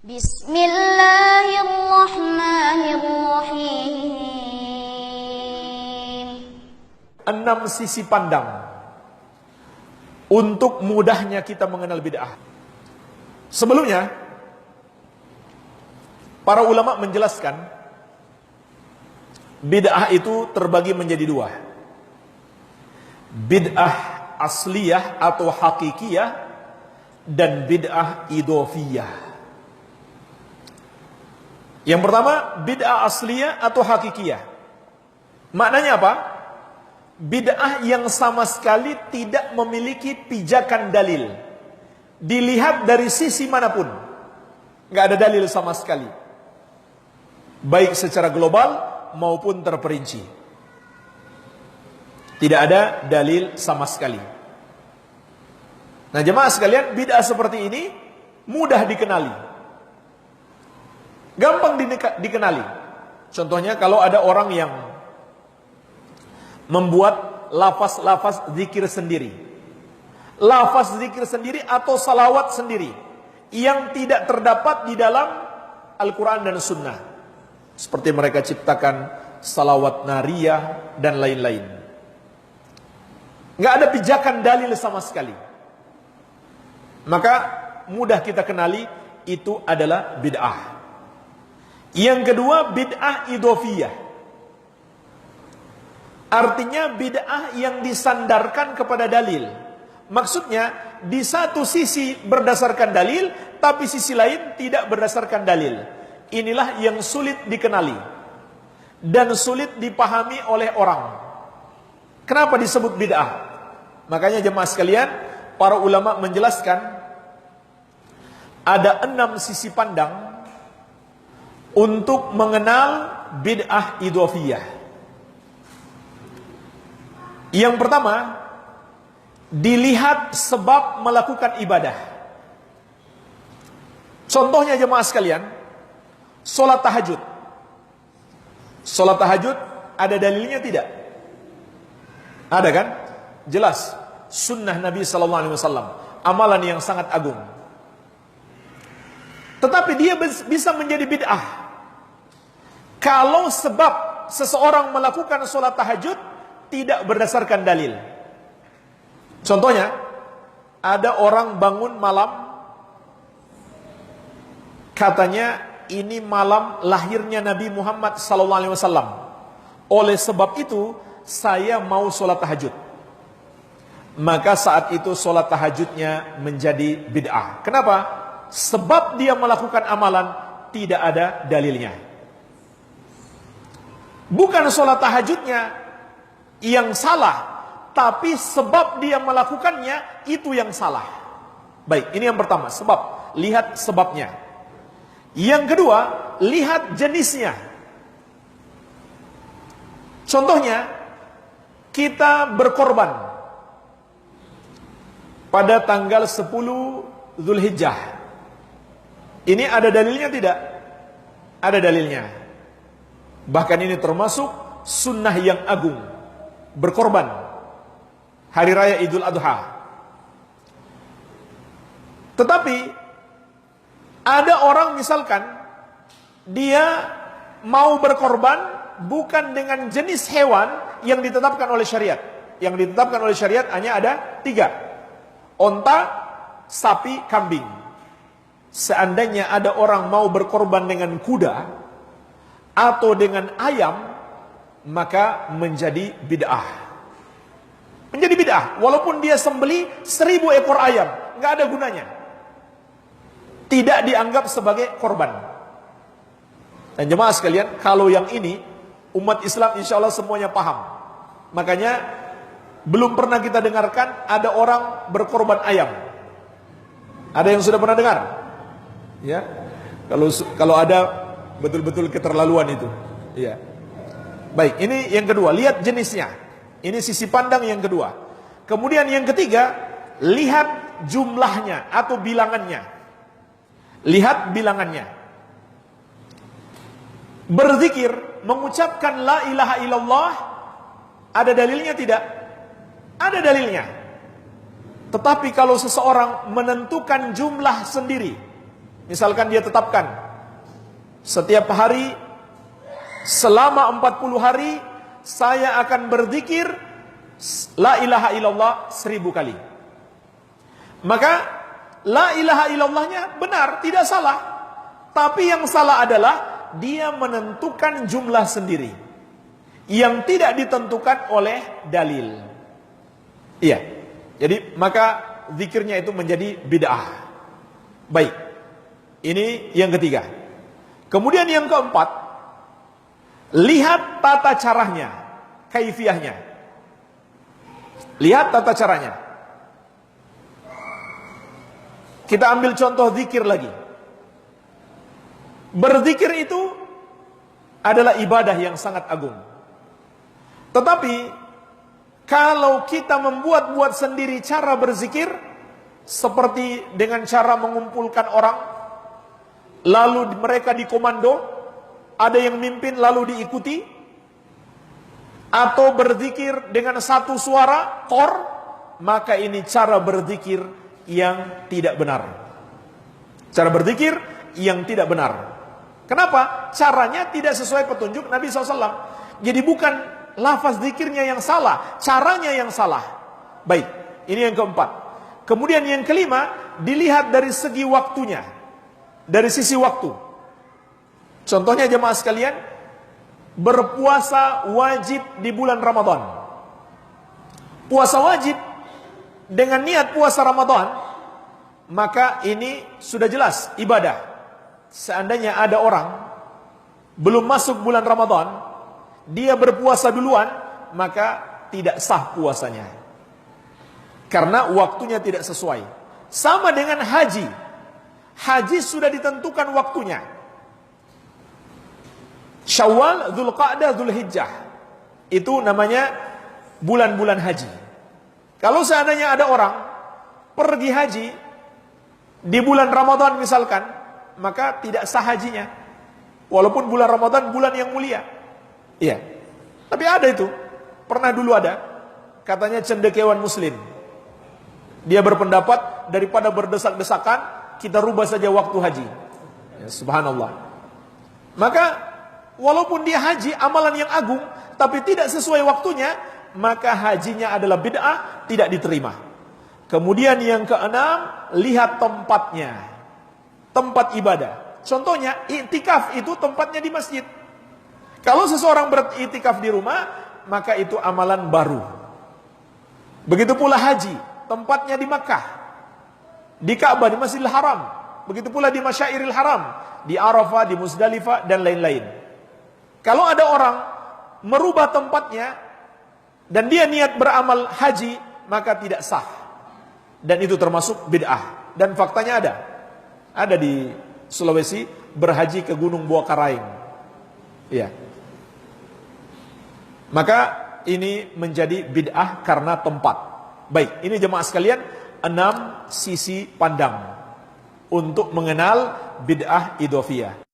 Bismillahirrahmanirrahim. 6 sisi pandang untuk mudahnya kita mengenal bid'ah. Sebelumnya, para ulama menjelaskan bid'ah itu terbagi menjadi 2. Bid'ah asliyah atau hakikiyah dan bid'ah idhofiyah. Yang pertama, bid'ah asliyah atau hakikiyah. Maknanya apa? Bid'ah yang sama sekali tidak memiliki pijakan dalil. Dilihat dari sisi manapun, nggak ada dalil sama sekali, baik secara global maupun terperinci. Tidak ada dalil sama sekali. Nah, jemaah sekalian, bid'ah seperti ini mudah dikenali, gampang dikenali. Contohnya, kalau ada orang yang membuat lafaz-lafaz zikir sendiri, lafaz zikir sendiri atau salawat sendiri yang tidak terdapat di dalam Al-Quran dan Sunnah, seperti mereka ciptakan salawat nariyah dan lain-lain, nggak ada pijakan dalil sama sekali, maka mudah kita kenali itu adalah bid'ah. Yang kedua, bid'ah idhofiyah, artinya bid'ah yang disandarkan kepada dalil. Maksudnya, di satu sisi berdasarkan dalil, tapi sisi lain tidak berdasarkan dalil. Inilah yang sulit dikenali dan sulit dipahami oleh orang. Kenapa disebut bid'ah? Makanya jemaah sekalian, para ulama menjelaskan ada 6 sisi pandang untuk mengenal bid'ah idhofiyah. Yang pertama, dilihat sebab melakukan ibadah. Contohnya jemaah sekalian, sholat tahajud. Sholat tahajud ada dalilnya tidak? Ada kan? Jelas, sunnah Nabi SAW, amalan yang sangat agung. Tetapi dia bisa menjadi bid'ah kalau sebab seseorang melakukan sholat tahajud tidak berdasarkan dalil. Contohnya, ada orang bangun malam, katanya ini malam lahirnya Nabi Muhammad SAW. Oleh sebab itu saya mau sholat tahajud. Maka saat itu sholat tahajudnya menjadi bid'ah. Kenapa? Sebab dia melakukan amalan tidak ada dalilnya. Bukan sholat tahajudnya yang salah, tapi sebab dia melakukannya itu yang salah. Baik, ini yang pertama, sebab. Lihat sebabnya. Yang kedua, lihat jenisnya. Contohnya, kita berkorban pada tanggal 10 Zulhijjah. Ini ada dalilnya tidak? Ada dalilnya. Bahkan ini termasuk sunnah yang agung, berkorban hari raya Idul Adha. Tetapi ada orang misalkan dia mau berkorban bukan dengan jenis hewan yang ditetapkan oleh syariat. Yang ditetapkan oleh syariat hanya ada 3: onta, sapi, kambing. Seandainya ada orang mau berkorban dengan kuda atau dengan ayam, maka menjadi bid'ah. Menjadi bid'ah, walaupun dia sembeli 1000 ekor ayam, nggak ada gunanya. Tidak dianggap sebagai korban. Dan jemaah sekalian, kalau yang ini umat Islam insya Allah semuanya paham. Makanya belum pernah kita dengarkan ada orang berkorban ayam. Ada yang sudah pernah dengar? Ya, kalau ada betul-betul keterlaluan itu. Ya. Baik, ini yang kedua, lihat jenisnya. Ini sisi pandang yang kedua. Kemudian yang ketiga, lihat jumlahnya atau bilangannya. Lihat bilangannya. Berzikir, mengucapkan la ilaha illallah, ada dalilnya tidak? Ada dalilnya. Tetapi kalau seseorang menentukan jumlah sendiri, Misalkan dia tetapkan setiap hari selama 40 hari saya akan berzikir la ilaha illallah 1000 kali. Maka la ilaha illallahnya benar, tidak salah. Tapi yang salah adalah dia menentukan jumlah sendiri yang tidak ditentukan oleh dalil. Iya. Jadi maka zikirnya itu menjadi bid'ah. Baik. Ini yang ketiga. Kemudian yang keempat, lihat tata caranya, kaifiyahnya. Lihat tata caranya. Kita ambil contoh zikir lagi. Berzikir itu adalah ibadah yang sangat agung. Tetapi kalau kita membuat-buat sendiri cara berzikir, seperti dengan cara mengumpulkan orang, lalu mereka dikomando, ada yang mimpin lalu diikuti, atau berzikir dengan satu suara, kor, maka ini cara berzikir yang tidak benar. Cara berzikir yang tidak benar. Kenapa? Caranya tidak sesuai petunjuk Nabi SAW. Jadi bukan lafaz zikirnya yang salah, caranya yang salah. Baik, ini yang keempat. Kemudian yang kelima, dilihat dari segi waktunya, dari sisi waktu. Contohnya jemaah sekalian, berpuasa wajib di bulan Ramadan. Puasa wajib dengan niat puasa Ramadan, maka ini sudah jelas ibadah. Seandainya ada orang belum masuk bulan Ramadan, dia berpuasa duluan, maka tidak sah puasanya. Karena waktunya tidak sesuai. Sama dengan haji. Haji sudah ditentukan waktunya. Syawal, Dzulqa'dah, Dzulhijjah. Itu namanya bulan-bulan haji. Kalau seandainya ada orang pergi haji di bulan Ramadan misalkan, maka tidak sah hajinya. Walaupun bulan Ramadan bulan yang mulia. Iya. Tapi ada itu. Pernah dulu ada. Katanya cendekiawan muslim. Dia berpendapat daripada berdesak-desakan, kita rubah saja waktu haji. Ya, subhanallah. Maka walaupun dia haji amalan yang agung, tapi tidak sesuai waktunya, maka hajinya adalah bid'ah, tidak diterima. Kemudian yang keenam, lihat tempatnya. Tempat ibadah. Contohnya, iktikaf itu tempatnya di masjid. Kalau seseorang beriktikaf di rumah, maka itu amalan baru. Begitu pula haji, tempatnya di Makkah, di Ka'bah, di Masjidil Haram. Begitu pula di Masyairil Haram, di Arafah, di Muzdalifah, dan lain-lain. Kalau ada orang merubah tempatnya, dan dia niat beramal haji, maka tidak sah. Dan itu termasuk bid'ah. Dan faktanya ada. Ada di Sulawesi berhaji ke Gunung Buah Karaing. Iya. Maka ini menjadi bid'ah karena tempat. Baik, ini jemaah sekalian 6 sisi pandang untuk mengenal bid'ah idhofiyah.